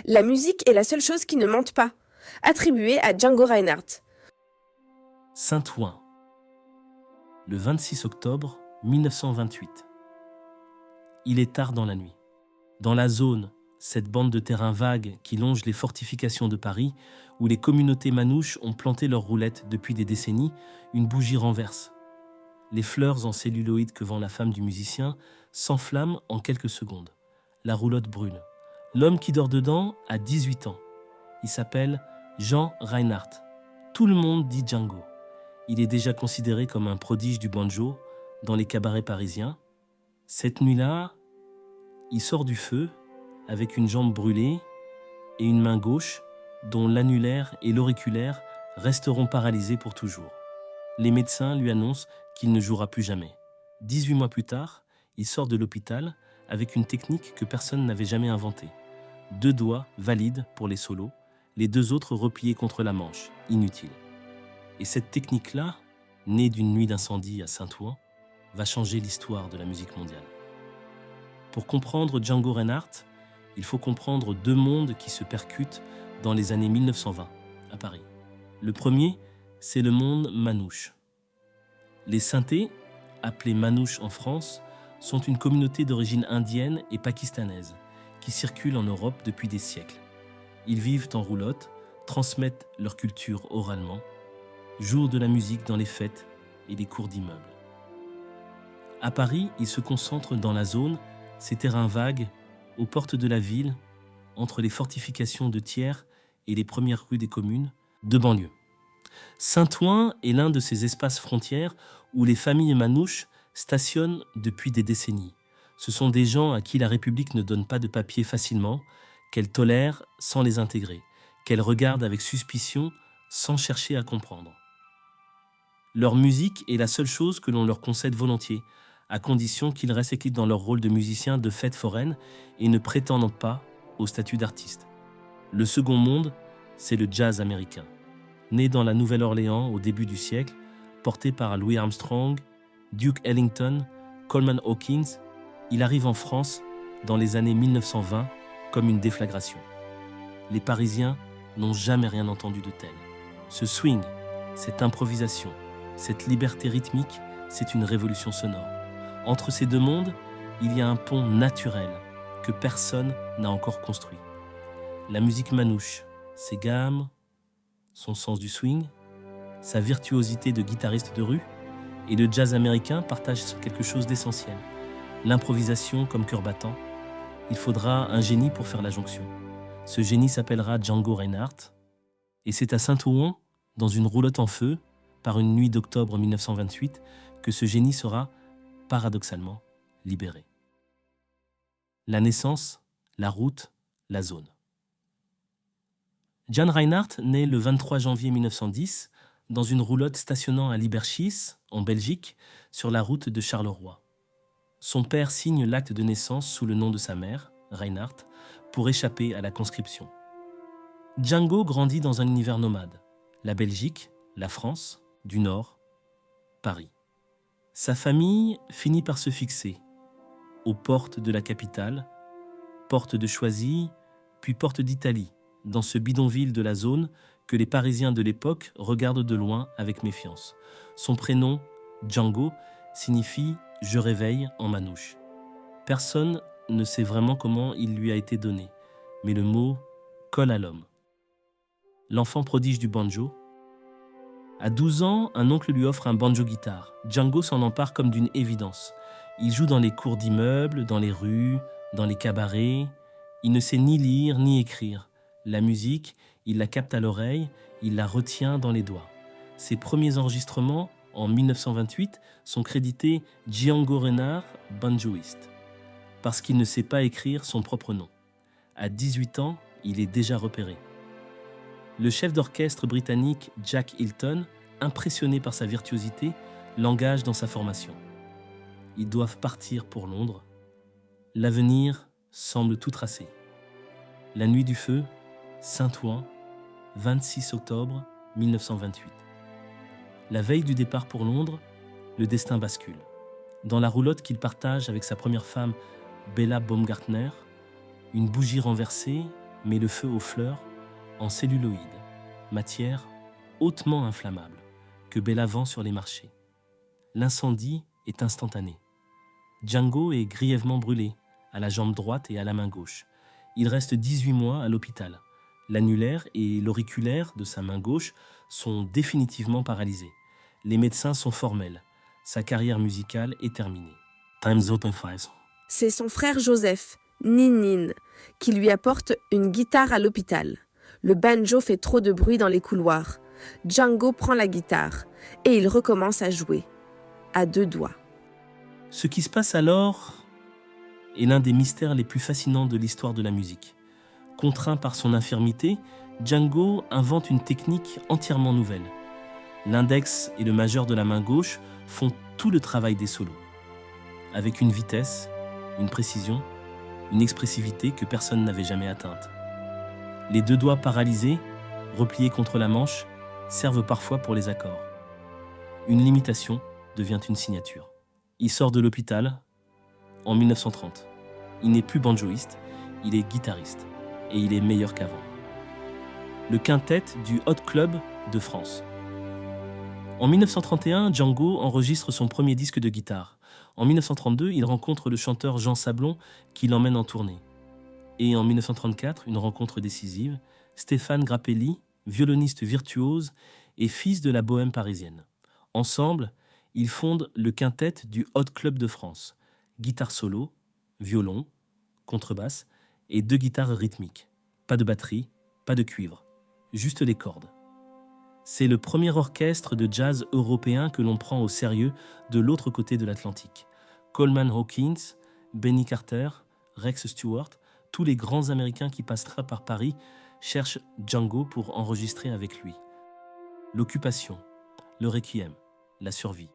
La musique est la seule chose qui ne mente pas. Attribuée à Django Reinhardt. Saint-Ouen, le 26 octobre 1928. Il est tard dans la nuit. Dans la zone, cette bande de terrain vague qui longe les fortifications de Paris, où les communautés manouches ont planté leurs roulettes depuis des décennies, une bougie renverse. Les fleurs en celluloïd que vend la femme du musicien s'enflamment en quelques secondes. La roulotte brûle. L'homme qui dort dedans a 18 ans. Il s'appelle Jean Reinhardt. Tout le monde dit Django. Il est déjà considéré comme un prodige du banjo dans les cabarets parisiens. Cette nuit-là, il sort du feu avec une jambe brûlée et une main gauche dont l'annulaire et l'auriculaire resteront paralysés pour toujours. Les médecins lui annoncent qu'il ne jouera plus jamais. 18 mois plus tard, il sort de l'hôpital avec une technique que personne n'avait jamais inventée. 2 doigts valides pour les solos, les 2 autres repliés contre la manche, inutile. Et cette technique-là, née d'une nuit d'incendie à Saint-Ouen, va changer l'histoire de la musique mondiale. Pour comprendre Django Reinhardt, il faut comprendre 2 mondes qui se percutent dans les années 1920 à Paris. Le premier, c'est le monde manouche. Les synthés, appelés manouches en France, sont une communauté d'origine indienne et pakistanaise qui circulent en Europe depuis des siècles. Ils vivent en roulotte, transmettent leur culture oralement, jouent de la musique dans les fêtes et les cours d'immeubles. À Paris, ils se concentrent dans la zone, ces terrains vagues, aux portes de la ville, entre les fortifications de Thiers et les premières rues des communes, de banlieue. Saint-Ouen est l'un de ces espaces frontières où les familles manouches stationnent depuis des décennies. Ce sont des gens à qui la République ne donne pas de papier facilement, qu'elle tolère sans les intégrer, qu'elle regarde avec suspicion sans chercher à comprendre. Leur musique est la seule chose que l'on leur concède volontiers, à condition qu'ils restent équipés dans leur rôle de musiciens de fêtes foraines et ne prétendent pas au statut d'artiste. Le second monde, c'est le jazz américain. Né dans la Nouvelle-Orléans au début du siècle, porté par Louis Armstrong, Duke Ellington, Coleman Hawkins, il arrive en France dans les années 1920 comme une déflagration. Les Parisiens n'ont jamais rien entendu de tel. Ce swing, cette improvisation, cette liberté rythmique, c'est une révolution sonore. Entre ces 2 mondes, il y a un pont naturel que personne n'a encore construit. La musique manouche, ses gammes, son sens du swing, sa virtuosité de guitariste de rue, et le jazz américain partagent quelque chose d'essentiel. L'improvisation comme cœur battant. Il faudra un génie pour faire la jonction. Ce génie s'appellera Django Reinhardt, et c'est à Saint-Ouen, dans une roulotte en feu, par une nuit d'octobre 1928, que ce génie sera, paradoxalement, libéré. La naissance, la route, la zone. Jan Reinhardt naît le 23 janvier 1910 dans une roulotte stationnant à Liberchies, en Belgique, sur la route de Charleroi. Son père signe l'acte de naissance sous le nom de sa mère, Reinhardt, pour échapper à la conscription. Django grandit dans un univers nomade. La Belgique, la France, du Nord, Paris. Sa famille finit par se fixer aux portes de la capitale, porte de Choisy, puis porte d'Italie, dans ce bidonville de la zone que les Parisiens de l'époque regardent de loin avec méfiance. Son prénom, Django, signifie « je réveille » en manouche. Personne ne sait vraiment comment il lui a été donné, mais le mot colle à l'homme. L'enfant prodige du banjo. À 12 ans, un oncle lui offre un banjo-guitare. Django s'en empare comme d'une évidence. Il joue dans les cours d'immeubles, dans les rues, dans les cabarets. Il ne sait ni lire ni écrire. La musique, il la capte à l'oreille, il la retient dans les doigts. Ses premiers enregistrements, en 1928, sont crédités Django Reinhardt, banjoiste, parce qu'il ne sait pas écrire son propre nom. À 18 ans, il est déjà repéré. Le chef d'orchestre britannique Jack Hilton, impressionné par sa virtuosité, l'engage dans sa formation. Ils doivent partir pour Londres. L'avenir semble tout tracé. La nuit du feu, Saint-Ouen, 26 octobre 1928. La veille du départ pour Londres, le destin bascule. Dans la roulotte qu'il partage avec sa première femme, Bella Baumgartner, une bougie renversée, met le feu aux fleurs en celluloïd, matière hautement inflammable que Bella vend sur les marchés. L'incendie est instantané. Django est grièvement brûlé, à la jambe droite et à la main gauche. Il reste 18 mois à l'hôpital. L'annulaire et l'auriculaire de sa main gauche sont définitivement paralysés. Les médecins sont formels. Sa carrière musicale est terminée. Time's up, five. C'est son frère Joseph, Nin, qui lui apporte une guitare à l'hôpital. Le banjo fait trop de bruit dans les couloirs. Django prend la guitare et il recommence à jouer, à 2 doigts. Ce qui se passe alors est l'un des mystères les plus fascinants de l'histoire de la musique. Contraint par son infirmité, Django invente une technique entièrement nouvelle. L'index et le majeur de la main gauche font tout le travail des solos, avec une vitesse, une précision, une expressivité que personne n'avait jamais atteinte. Les 2 doigts paralysés, repliés contre la manche, servent parfois pour les accords. Une limitation devient une signature. Il sort de l'hôpital en 1930. Il n'est plus banjoïste, il est guitariste et il est meilleur qu'avant. Le quintet du Hot Club de France. En 1931, Django enregistre son premier disque de guitare. En 1932, il rencontre le chanteur Jean Sablon qui l'emmène en tournée. Et en 1934, une rencontre décisive, Stéphane Grappelli, violoniste virtuose et fils de la bohème parisienne. Ensemble, ils fondent le quintet du Hot Club de France. Guitare solo, violon, contrebasse et 2 guitares rythmiques. Pas de batterie, pas de cuivre, juste les cordes. C'est le premier orchestre de jazz européen que l'on prend au sérieux de l'autre côté de l'Atlantique. Coleman Hawkins, Benny Carter, Rex Stewart, tous les grands Américains qui passera par Paris cherchent Django pour enregistrer avec lui. L'occupation, le requiem, la survie.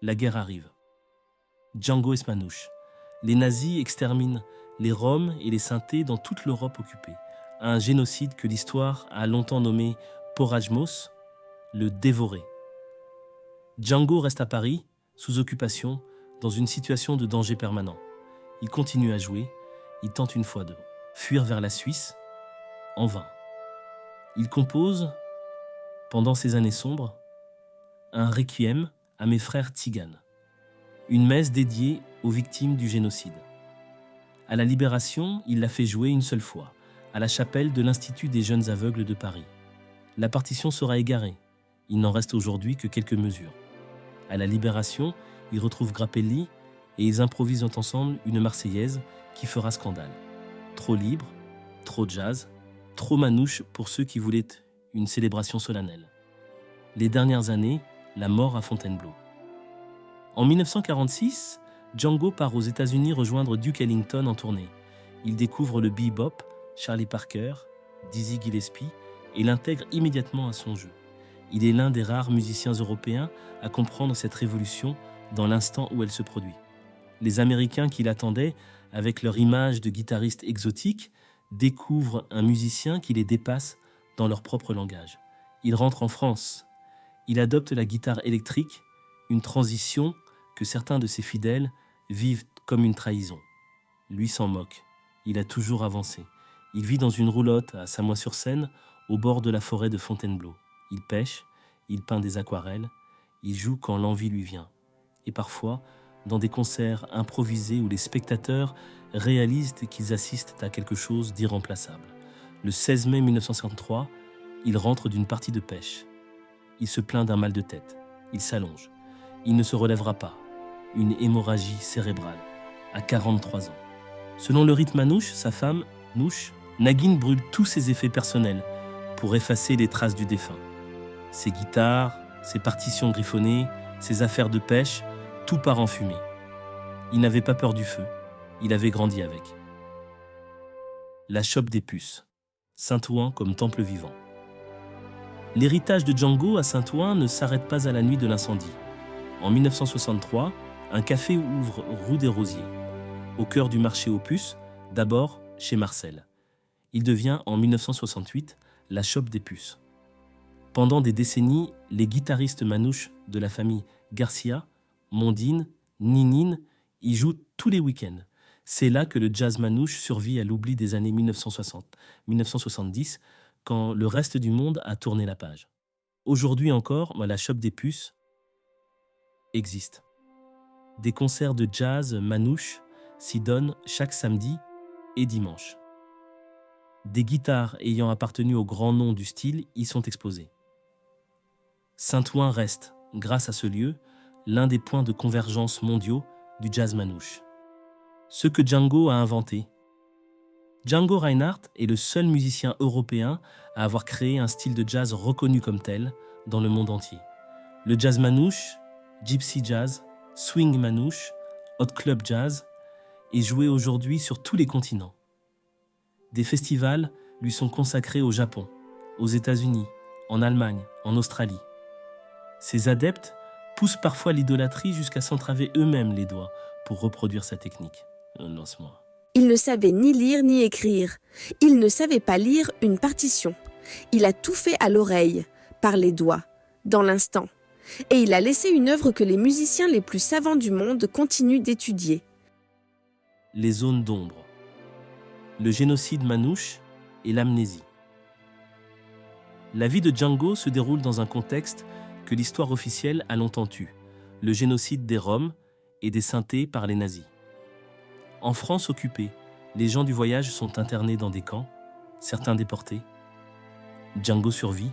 La guerre arrive. Django est manouche. Les nazis exterminent les Roms et les Synthés dans toute l'Europe occupée. Un génocide que l'histoire a longtemps nommé Porajmos, le dévoré. Django reste à Paris, sous occupation, dans une situation de danger permanent. Il continue à jouer, il tente une fois de fuir vers la Suisse, en vain. Il compose, pendant ces années sombres, un requiem à mes frères tziganes, une messe dédiée aux victimes du génocide. À la Libération, il l'a fait jouer une seule fois, à la chapelle de l'Institut des jeunes aveugles de Paris. La partition sera égarée. Il n'en reste aujourd'hui que quelques mesures. À la Libération, ils retrouvent Grappelli et ils improvisent ensemble une Marseillaise qui fera scandale. Trop libre, trop jazz, trop manouche pour ceux qui voulaient une célébration solennelle. Les dernières années, la mort à Fontainebleau. En 1946, Django part aux États-Unis rejoindre Duke Ellington en tournée. Il découvre le bebop, Charlie Parker, Dizzy Gillespie et l'intègre immédiatement à son jeu. Il est l'un des rares musiciens européens à comprendre cette révolution dans l'instant où elle se produit. Les Américains qui l'attendaient, avec leur image de guitariste exotique, découvrent un musicien qui les dépasse dans leur propre langage. Il rentre en France. Il adopte la guitare électrique, une transition que certains de ses fidèles vivent comme une trahison. Lui s'en moque. Il a toujours avancé. Il vit dans une roulotte à Samois-sur-Seine, au bord de la forêt de Fontainebleau. Il pêche, il peint des aquarelles, il joue quand l'envie lui vient. Et parfois, dans des concerts improvisés où les spectateurs réalisent qu'ils assistent à quelque chose d'irremplaçable. Le 16 mai 1953, il rentre d'une partie de pêche. Il se plaint d'un mal de tête. Il s'allonge. Il ne se relèvera pas. Une hémorragie cérébrale, à 43 ans. Selon le rythme manouche, sa femme, Nouche, Nagin brûle tous ses effets personnels pour effacer les traces du défunt. Ses guitares, ses partitions griffonnées, ses affaires de pêche, tout part en fumée. Il n'avait pas peur du feu, il avait grandi avec. La chope des puces, Saint-Ouen comme temple vivant. L'héritage de Django à Saint-Ouen ne s'arrête pas à la nuit de l'incendie. En 1963, un café ouvre rue des Rosiers, au cœur du marché aux puces, d'abord chez Marcel. Il devient en 1968 la chope des puces. Pendant des décennies, les guitaristes manouches de la famille Garcia, Mondine, Ninine y jouent tous les week-ends. C'est là que le jazz manouche survit à l'oubli des années 1970, quand le reste du monde a tourné la page. Aujourd'hui encore, la Shop des Puces existe. Des concerts de jazz manouche s'y donnent chaque samedi et dimanche. Des guitares ayant appartenu aux grands noms du style y sont exposées. Saint-Ouen reste, grâce à ce lieu, l'un des points de convergence mondiaux du jazz manouche. Ce que Django a inventé. Django Reinhardt est le seul musicien européen à avoir créé un style de jazz reconnu comme tel dans le monde entier. Le jazz manouche, gypsy jazz, swing manouche, hot club jazz est joué aujourd'hui sur tous les continents. Des festivals lui sont consacrés au Japon, aux États-Unis, en Allemagne, en Australie. Ses adeptes poussent parfois l'idolâtrie jusqu'à s'entraver eux-mêmes les doigts pour reproduire sa technique. Lance-moi. Il ne savait ni lire ni écrire. Il ne savait pas lire une partition. Il a tout fait à l'oreille, par les doigts, dans l'instant. Et il a laissé une œuvre que les musiciens les plus savants du monde continuent d'étudier. Les zones d'ombre. Le génocide manouche et l'amnésie. La vie de Django se déroule dans un contexte que l'histoire officielle a longtemps eu, le génocide des Roms et des Sintés par les nazis. En France occupée, les gens du voyage sont internés dans des camps, certains déportés. Django survit.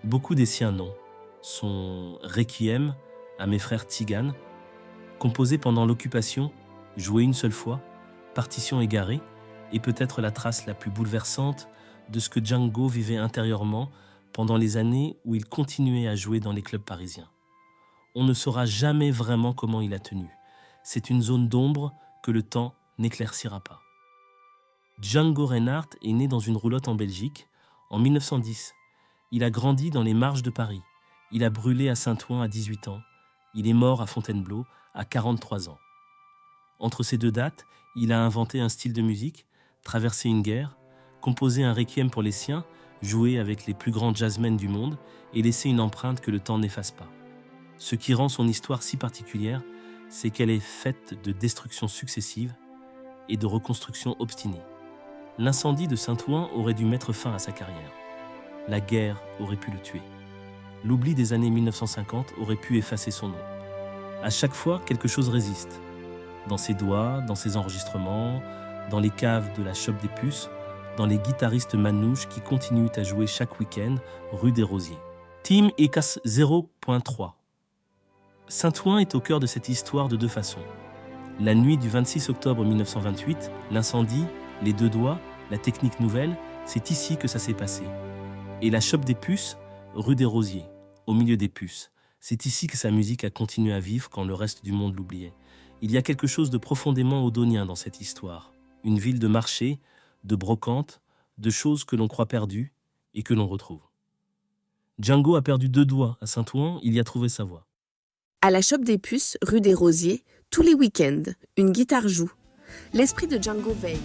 Beaucoup des siens non. Son Requiem à mes frères tziganes, composé pendant l'occupation, joué une seule fois, partition égarée, est peut-être la trace la plus bouleversante de ce que Django vivait intérieurement pendant les années où il continuait à jouer dans les clubs parisiens. On ne saura jamais vraiment comment il a tenu. C'est une zone d'ombre que le temps n'éclaircira pas. Django Reinhardt est né dans une roulotte en Belgique en 1910. Il a grandi dans les marges de Paris. Il a brûlé à Saint-Ouen à 18 ans. Il est mort à Fontainebleau à 43 ans. Entre ces deux dates, il a inventé un style de musique, traversé une guerre, composé un requiem pour les siens, joué avec les plus grands jazzmen du monde et laissé une empreinte que le temps n'efface pas. Ce qui rend son histoire si particulière, c'est qu'elle est faite de destructions successives et de reconstructions obstinées. L'incendie de Saint-Ouen aurait dû mettre fin à sa carrière. La guerre aurait pu le tuer. L'oubli des années 1950 aurait pu effacer son nom. À chaque fois, quelque chose résiste. Dans ses doigts, dans ses enregistrements, dans les caves de la Shop des Puces, dans les guitaristes manouches qui continuent à jouer chaque week-end rue des Rosiers. Team ECAS 0.3. Saint-Ouen est au cœur de cette histoire de deux façons. La nuit du 26 octobre 1928, l'incendie, les deux doigts, la technique nouvelle, c'est ici que ça s'est passé. Et la Shop des Puces, rue des Rosiers, au milieu des puces. C'est ici que sa musique a continué à vivre quand le reste du monde l'oubliait. Il y a quelque chose de profondément odonien dans cette histoire. Une ville de marché, de brocante, de choses que l'on croit perdues et que l'on retrouve. Django a perdu deux doigts à Saint-Ouen, il y a trouvé sa voix. À la Shop des Puces, rue des Rosiers, tous les week-ends, une guitare joue. L'esprit de Django veille.